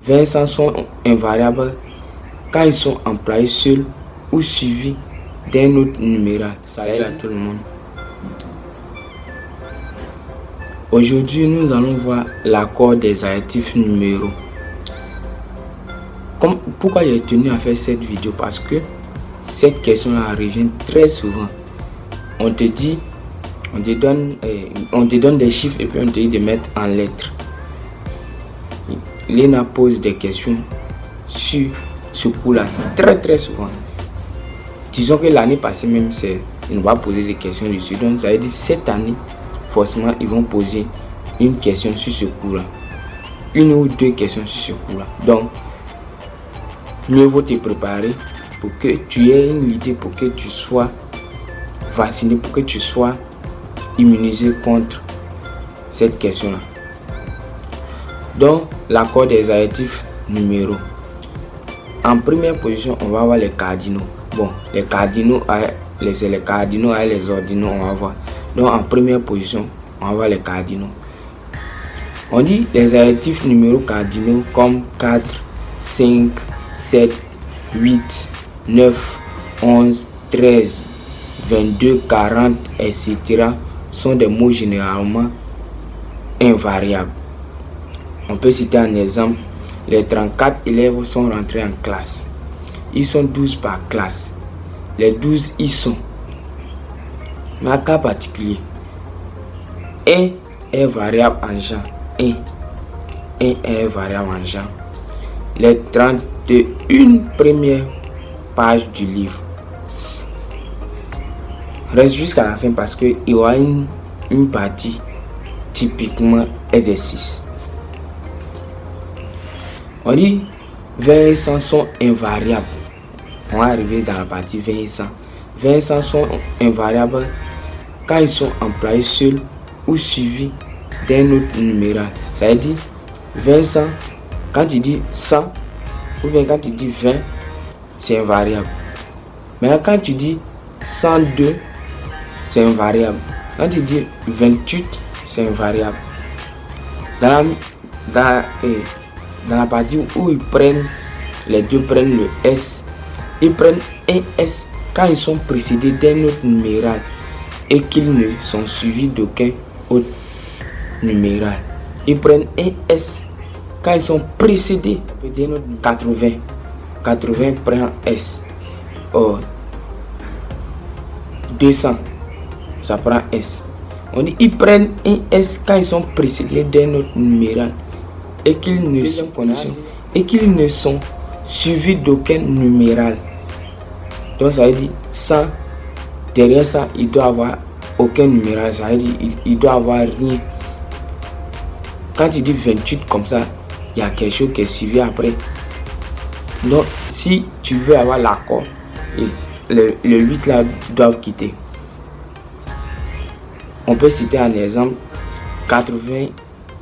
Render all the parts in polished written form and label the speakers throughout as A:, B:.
A: 20 sont invariables quand ils sont employés seuls ou suivis d'un autre numéral. Salut à tout le monde. Aujourd'hui, nous allons voir l'accord des adjectifs numéraux. Pourquoi j'ai tenu à faire cette vidéo? Parce que cette question-là revient très souvent. On te donne des chiffres et puis on te dit de mettre en lettres. Léna pose des questions sur ce coup-là très souvent. Disons que l'année passée même, il va poser des questions dessus. Donc ça veut dire cette année, forcément, ils vont poser une question sur ce coup-là. Une ou deux questions sur ce coup-là. Donc, mieux vaut te préparer pour que tu aies une idée, pour que tu sois vacciné, pour que tu sois immunisé contre cette question-là. Donc, l'accord des adjectifs numéraux. En première position, on va voir les cardinaux. Bon, les cardinaux, c'est les cardinaux et les ordinaux, on va voir. Donc, en première position, on va voir les cardinaux. On dit les adjectifs numéraux cardinaux comme 4, 5, 7, 8, 9, 11, 13, 22, 40, etc. sont des mots généralement invariables. On peut citer un exemple. Les 34 élèves sont rentrés en classe. Ils sont 12 par classe. Les 12 y sont. Mais un cas particulier. 1 est variable en genre. 1 est variable en genre. Les 31 premières pages du livre. Reste jusqu'à la fin parce qu'il y aura une partie typiquement exercice. On dit 20 et 100 sont invariables. On va arriver dans la partie 20 et 100. 20 et 100 sont invariables quand ils sont employés seuls ou suivis d'un autre numéral. Ça veut dire 20 et 100, quand tu dis 100 ou bien quand tu dis 20, c'est invariable. Mais quand tu dis 102, c'est invariable. Quand tu dis 28, c'est invariable. Dans la partie où les deux prennent le S, ils prennent un S quand ils sont précédés d'un autre numéral et qu'ils ne sont suivis d'aucun autre numéral. Ils prennent un S quand ils sont précédés d'un autre 80. 80 prend S. Or, 200, ça prend S. On dit ils prennent un S quand ils sont précédés d'un autre numéral et qu'ils ne sont suivis d'aucun numéral. Donc ça veut dire 100, derrière ça, il doit avoir aucun numéral. Ça veut dire il doit avoir rien. Quand tu dis 28 comme ça, il y a quelque chose qui est suivi après. Donc si tu veux avoir l'accord, le 8 là doivent quitter. On peut citer un exemple, 80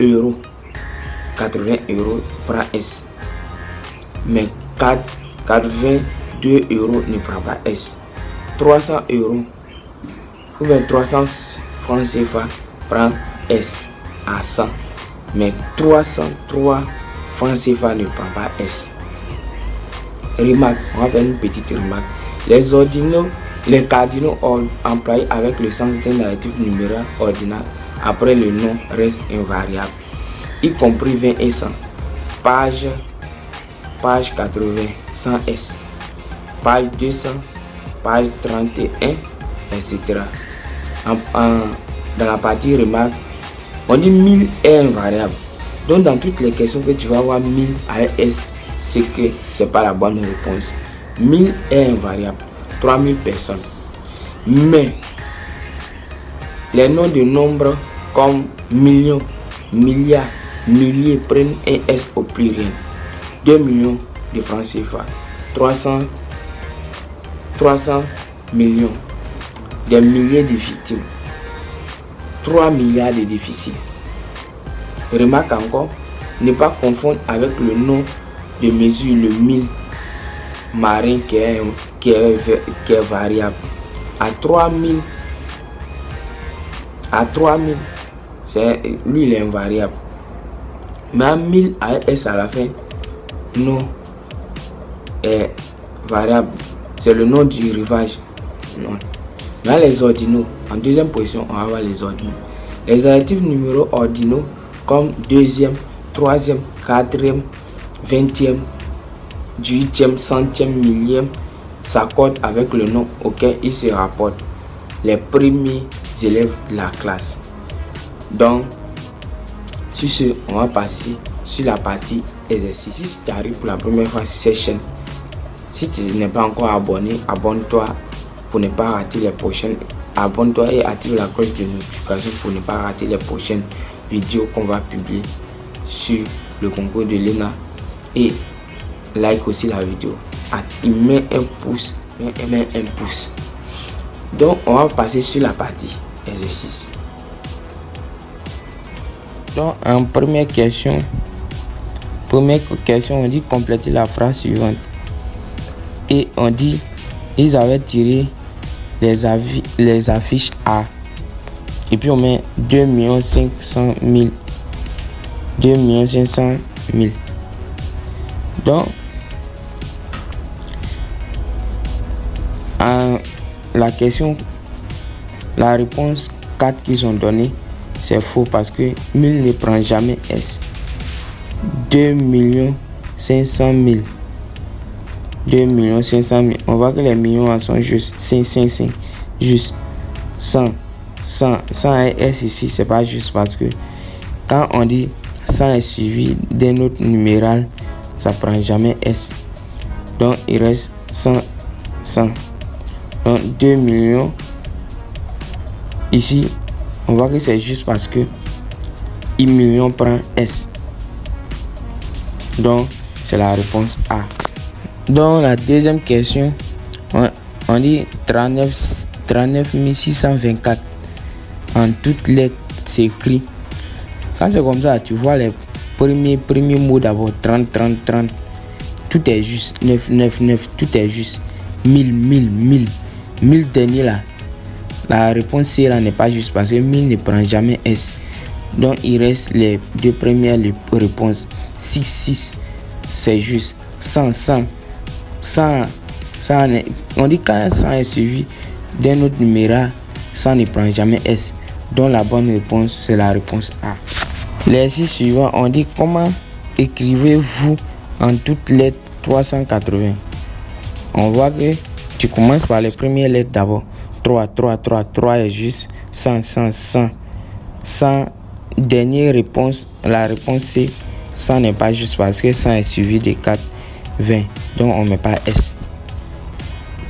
A: euros. 80 euros prend S. Mais 82 euros ne prend pas S. 300 euros ou bien 300 francs CFA prend S à 100. Mais 303 francs CFA ne prend pas S. Remarque, on va faire une petite remarque. Les ordinaux, les cardinaux employés avec le sens d'un adjectif numéral ordinal après le nom restent invariables, y compris 20 et 100. Page 80, 100 S. Page 200, page 31, etc. Dans la partie remarque, on dit 1000 est invariable. Donc dans toutes les questions que tu vas avoir 1000 avec S, c'est que c'est pas la bonne réponse. 1000 est invariable. 3000 personnes. Mais les noms de nombres comme millions, milliards, milliers prennent un S au pluriel. 2 millions de francs CFA. 300 millions. Des milliers de victimes. 3 milliards de déficits. Remarque encore, ne pas confondre avec le nom de mesure, le 1000 marin qui est variable. À 3000, lui il est invariable. Mais à 1000 à S à la fin, nom est variable. C'est le nom du rivage. Non. Dans les ordinaux, en deuxième position, on va avoir les ordinaux. Les adjectifs numéros ordinaux comme deuxième, troisième, quatrième, 20e, 18e, centième, millième s'accordent avec le nom auquel ils se rapportent, les premiers élèves de la classe. Donc, sur ce, on va passer sur la partie exercice. Si tu arrives pour la première fois sur cette chaîne, si tu n'es pas encore abonné, abonne-toi pour ne pas rater les prochaines. Abonne-toi et active la cloche de notification pour ne pas rater les prochaines vidéos qu'on va publier sur le concours de l'ENA. Et like aussi la vidéo. Mets un pouce. Donc, on va passer sur la partie exercice. Donc, en première question, on dit compléter la phrase suivante. Et on dit, ils avaient tiré les affiches A. Et puis on met 2 500 000. 2 500 000. Donc, la question, la réponse 4 qu'ils ont donné, c'est faux parce que 1000 ne prend jamais S. 2 500 000. 2 500 000. On voit que les millions sont juste 5, juste 100. 100 et S ici, c'est pas juste parce que quand on dit 100 est suivi d'un autre numéral, ça prend jamais S. Donc il reste 100. Donc 2 millions. Ici, on voit que c'est juste parce que I million prend S. Donc c'est la réponse A. Dans la deuxième question, on dit 39 624. En toutes lettres, c'est écrit. Quand c'est comme ça, tu vois les premiers mots d'abord. 30. Tout est juste. 9. Tout est juste. 1000 dernier là. La réponse C là n'est pas juste parce que 1000 ne prend jamais S. Donc il reste les deux premières réponses. 6, c'est juste. 100. On dit quand 100 est suivi d'un autre numéral, 100 ne prend jamais S. Donc la bonne réponse, c'est la réponse A. L'exercice suivant, on dit comment écrivez-vous en toutes lettres 380. On voit que tu commences par les premières lettres d'abord. 3 est juste. 100. Dernière réponse, la réponse C. 100 n'est pas juste parce que 100 est suivi de 4, 20. Donc on ne met pas S.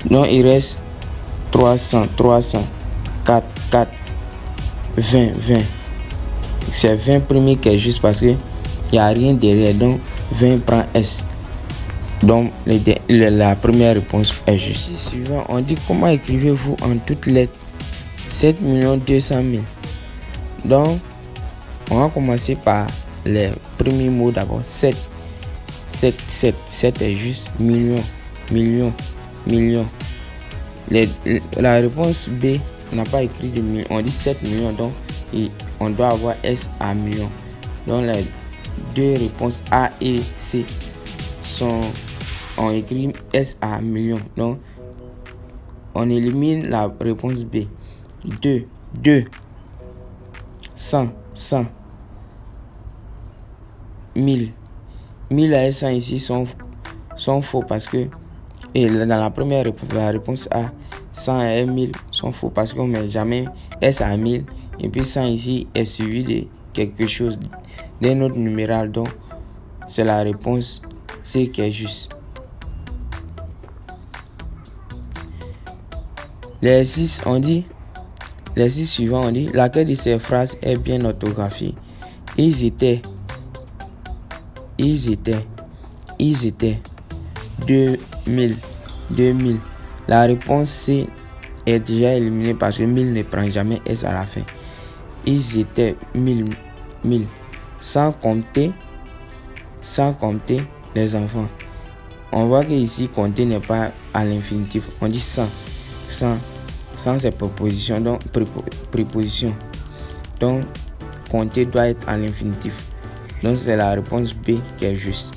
A: Donc il reste 300, 4, 20. C'est 20 premiers qui est juste parce que il n'y a rien derrière. Donc 20 prend S. Donc la première réponse est juste. Suivant, on dit comment écrivez-vous en toutes lettres 7 200 000. Donc on va commencer par les premiers mots d'abord. 7 est juste. Million. La réponse B, on n'a pas écrit de million. On dit 7 millions, donc on doit avoir S à million. Donc les deux réponses A et C ont écrit S à million. Donc on élimine la réponse B. 2. 100. 1000 et 100 ici sont faux parce que dans la première réponse, la réponse A, 100 et 1000 sont faux parce qu'on ne met jamais S à 1000 et puis 100 ici est suivi de quelque chose, d'un autre numéral. Donc c'est la réponse C qui est juste. L'exercice suivant, on dit laquelle de ces phrases est bien orthographiée. Ils étaient 2000. La réponse C est déjà éliminée parce que 1000 ne prend jamais S à la fin. Ils étaient 1000. Sans compter les enfants. On voit que ici compter n'est pas à l'infinitif. On dit 100. 100 c'est préposition. Donc préposition. Donc compter doit être à l'infinitif. Donc c'est la réponse B qui est juste.